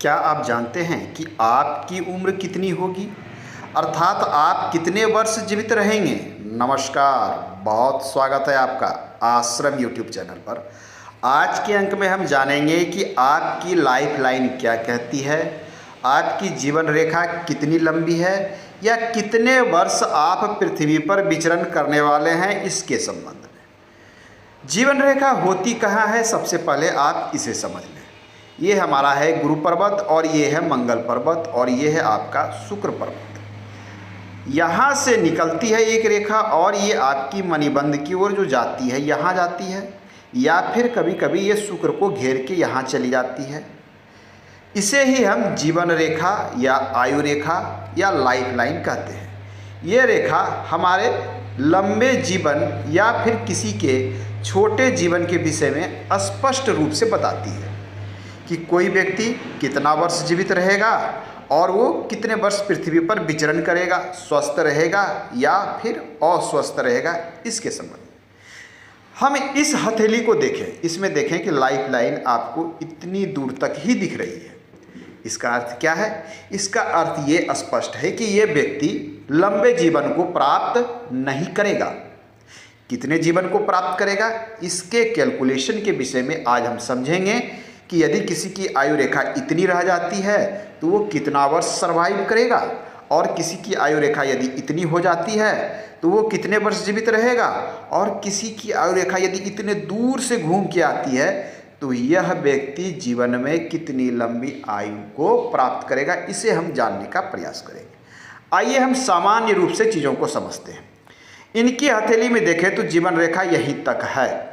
क्या आप जानते हैं कि आपकी उम्र कितनी होगी, अर्थात आप कितने वर्ष जीवित रहेंगे। नमस्कार, बहुत स्वागत है आपका आश्रम यूट्यूब चैनल पर। आज के अंक में हम जानेंगे कि आपकी लाइफ लाइन क्या कहती है, आपकी जीवन रेखा कितनी लंबी है या कितने वर्ष आप पृथ्वी पर विचरण करने वाले हैं, इसके संबंध में। जीवन रेखा होती कहाँ है, सबसे पहले आप इसे समझ लें। ये हमारा है गुरु पर्वत और ये है मंगल पर्वत और ये है आपका शुक्र पर्वत। यहाँ से निकलती है एक रेखा और ये आपकी मणिबंध की ओर जो जाती है यहाँ जाती है, या फिर कभी कभी ये शुक्र को घेर के यहाँ चली जाती है। इसे ही हम जीवन रेखा या आयु रेखा या लाइफ लाइन कहते हैं। ये रेखा हमारे लंबे जीवन या फिर किसी के छोटे जीवन के विषय में स्पष्ट रूप से बताती है कि कोई व्यक्ति कितना वर्ष जीवित रहेगा और वो कितने वर्ष पृथ्वी पर विचरण करेगा, स्वस्थ रहेगा या फिर अस्वस्थ रहेगा। इसके संबंध में हम इस हथेली को देखें, इसमें देखें कि लाइफ लाइन आपको इतनी दूर तक ही दिख रही है। इसका अर्थ क्या है? इसका अर्थ ये स्पष्ट है कि ये व्यक्ति लंबे जीवन को प्राप्त नहीं करेगा। कितने जीवन को प्राप्त करेगा, इसके कैलकुलेशन के विषय में आज हम समझेंगे कि यदि किसी की आयु रेखा इतनी रह जाती है तो वो कितना वर्ष सर्वाइव करेगा, और किसी की आयु रेखा यदि इतनी हो जाती है तो वो कितने वर्ष जीवित रहेगा, और किसी की आयु रेखा यदि इतने दूर से घूम के आती है तो यह व्यक्ति जीवन में कितनी लंबी आयु को प्राप्त करेगा। इसे हम जानने का प्रयास करेंगे। आइए हम सामान्य रूप से चीज़ों को समझते हैं। इनकी हथेली में देखें तो जीवन रेखा यहीं तक है,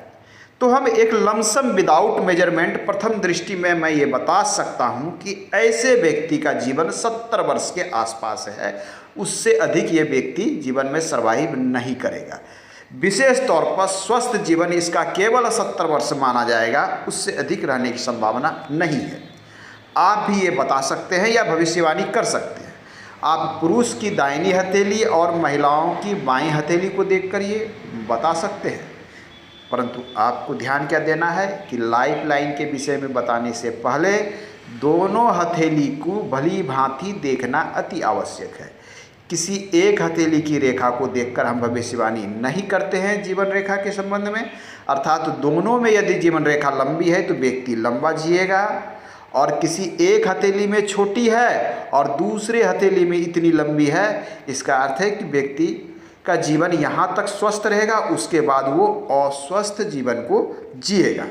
तो हम एक लमसम विदाउट मेजरमेंट प्रथम दृष्टि में मैं ये बता सकता हूँ कि ऐसे व्यक्ति का जीवन 70 वर्ष के आसपास है। उससे अधिक ये व्यक्ति जीवन में सर्वाइव नहीं करेगा। विशेष तौर पर स्वस्थ जीवन इसका केवल 70 वर्ष माना जाएगा, उससे अधिक रहने की संभावना नहीं है। आप भी ये बता सकते हैं या भविष्यवाणी कर सकते हैं। आप पुरुष की दाहिनी हथेली और महिलाओं की बाईं हथेली को देखकर ये बता सकते हैं, परंतु आपको ध्यान क्या देना है कि लाइफ लाइन के विषय में बताने से पहले दोनों हथेली को भली भांति देखना अति आवश्यक है। किसी एक हथेली की रेखा को देखकर हम भविष्यवाणी नहीं करते हैं जीवन रेखा के संबंध में। अर्थात दोनों में यदि जीवन रेखा लंबी है तो व्यक्ति लंबा जिएगा, और किसी एक हथेली में छोटी है और दूसरे हथेली में इतनी लंबी है, इसका अर्थ है कि व्यक्ति का जीवन यहाँ तक स्वस्थ रहेगा, उसके बाद वो अस्वस्थ जीवन को जिएगा।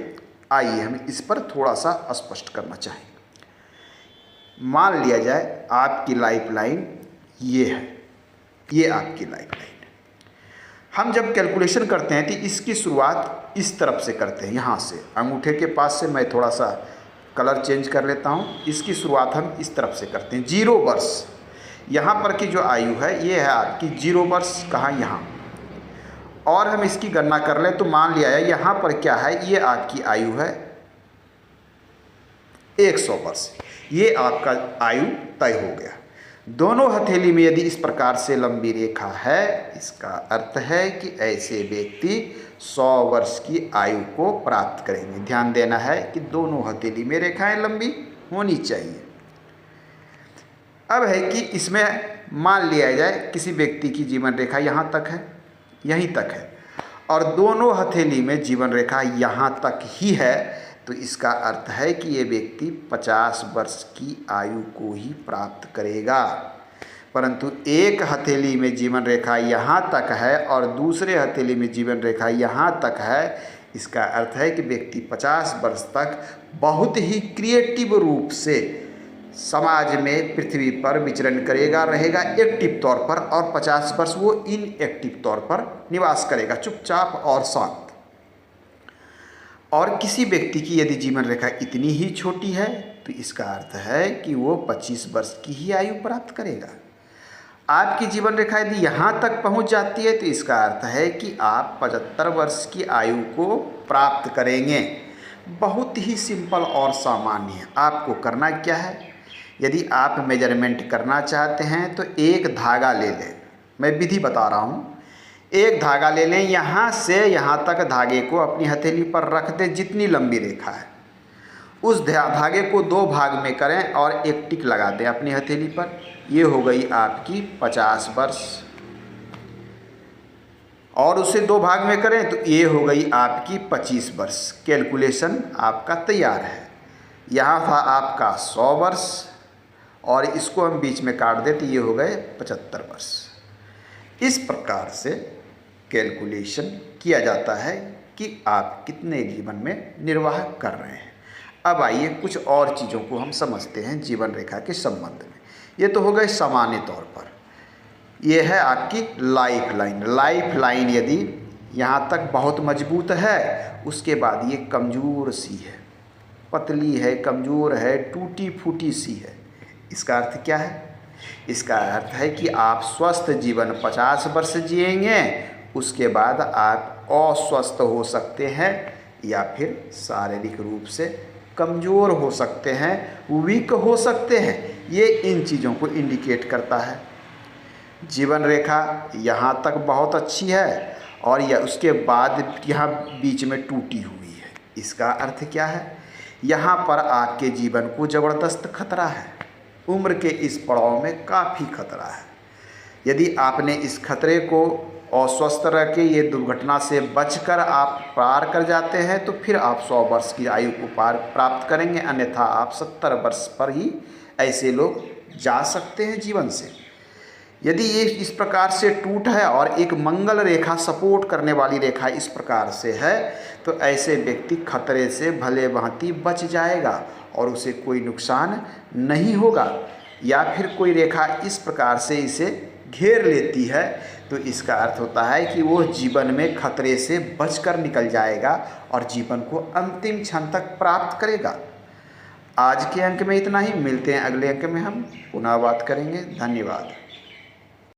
आइए हम इस पर थोड़ा सा स्पष्ट करना चाहेंगे। मान लिया जाए आपकी लाइफ लाइन ये है, ये आपकी लाइफ लाइन है। हम जब कैलकुलेशन करते हैं तो इसकी शुरुआत इस तरफ से करते हैं, यहाँ से अंगूठे के पास से मैं थोड़ा सा कलर चेंज कर लेता हूँ। इसकी शुरुआत हम इस तरफ से करते हैं। 0 वर्ष यहाँ पर की जो आयु है ये है आपकी 0 वर्ष, कहाँ? यहाँ। और हम इसकी गणना कर लें तो मान लिया है यहाँ पर क्या है, ये आपकी आयु है 100 वर्ष। ये आपका आयु तय हो गया। दोनों हथेली में यदि इस प्रकार से लंबी रेखा है, इसका अर्थ है कि ऐसे व्यक्ति 100 वर्ष की आयु को प्राप्त करेंगे। ध्यान देना है कि दोनों हथेली में रेखाएं लंबी होनी चाहिए। अब है कि इसमें मान लिया जाए किसी व्यक्ति की जीवन रेखा यहाँ तक है, यहीं तक है, और दोनों हथेली में जीवन रेखा यहाँ तक ही है, तो इसका अर्थ है कि ये व्यक्ति 50 वर्ष की आयु को ही प्राप्त करेगा। परंतु एक हथेली में जीवन रेखा यहाँ तक है और दूसरे हथेली में जीवन रेखा यहाँ तक है, इसका अर्थ है कि व्यक्ति 50 वर्ष तक बहुत ही क्रिएटिव रूप से समाज में पृथ्वी पर विचरण करेगा, रहेगा एक्टिव तौर पर, और 50 वर्ष वो इनएक्टिव तौर पर निवास करेगा, चुपचाप और शांत। और किसी व्यक्ति की यदि जीवन रेखा इतनी ही छोटी है तो इसका अर्थ है कि वो 25 वर्ष की ही आयु प्राप्त करेगा। आपकी जीवन रेखा यदि यहाँ तक पहुँच जाती है तो इसका अर्थ है कि आप 75 वर्ष की आयु को प्राप्त करेंगे। बहुत ही सिंपल और सामान्य है। आपको करना क्या है, यदि आप मेजरमेंट करना चाहते हैं तो एक धागा ले लें। मैं विधि बता रहा हूँ। एक धागा ले लें, यहाँ से यहाँ तक धागे को अपनी हथेली पर रख दें जितनी लंबी रेखा है, उस धागे को 2 भाग में करें और एक टिक लगा दें अपनी हथेली पर। ये हो गई आपकी 50 वर्ष। और उसे 2 भाग में करें तो ये हो गई आपकी 25 वर्ष। कैलकुलेशन आपका तैयार है। यहाँ था आपका 100 वर्ष और इसको हम बीच में काट दें तो ये हो गए 75 वर्ष। इस प्रकार से कैलकुलेशन किया जाता है कि आप कितने जीवन में निर्वाह कर रहे हैं। अब आइए कुछ और चीज़ों को हम समझते हैं जीवन रेखा के संबंध में। ये तो हो गए सामान्य तौर पर। ये है आपकी लाइफ लाइन। लाइफ लाइन यदि यहाँ तक बहुत मजबूत है, उसके बाद ये कमज़ोर सी है, पतली है, कमज़ोर है, टूटी फूटी सी है। इसका अर्थ क्या है? इसका अर्थ है कि आप स्वस्थ जीवन 50 वर्ष जिएंगे, उसके बाद आप अस्वस्थ हो सकते हैं या फिर शारीरिक रूप से कमज़ोर हो सकते हैं, वीक हो सकते हैं। ये इन चीज़ों को इंडिकेट करता है। जीवन रेखा यहाँ तक बहुत अच्छी है और यह उसके बाद यहाँ बीच में टूटी हुई है। इसका अर्थ क्या है? यहाँ पर आपके जीवन को ज़बरदस्त खतरा है। उम्र के इस पड़ाव में काफ़ी खतरा है। यदि आपने इस खतरे को अस्वस्थ रह के ये दुर्घटना से बचकर आप पार कर जाते हैं तो फिर आप 100 वर्ष की आयु को प्राप्त करेंगे, अन्यथा आप 70 वर्ष पर ही ऐसे लोग जा सकते हैं जीवन से। यदि ये इस प्रकार से टूट है और एक मंगल रेखा सपोर्ट करने वाली रेखा इस प्रकार से है तो ऐसे व्यक्ति खतरे से भले भांति बच जाएगा और उसे कोई नुकसान नहीं होगा। या फिर कोई रेखा इस प्रकार से इसे घेर लेती है तो इसका अर्थ होता है कि वो जीवन में खतरे से बचकर निकल जाएगा और जीवन को अंतिम क्षण तक प्राप्त करेगा। आज के अंक में इतना ही। मिलते हैं अगले अंक में, हम पुनः बात करेंगे। धन्यवाद।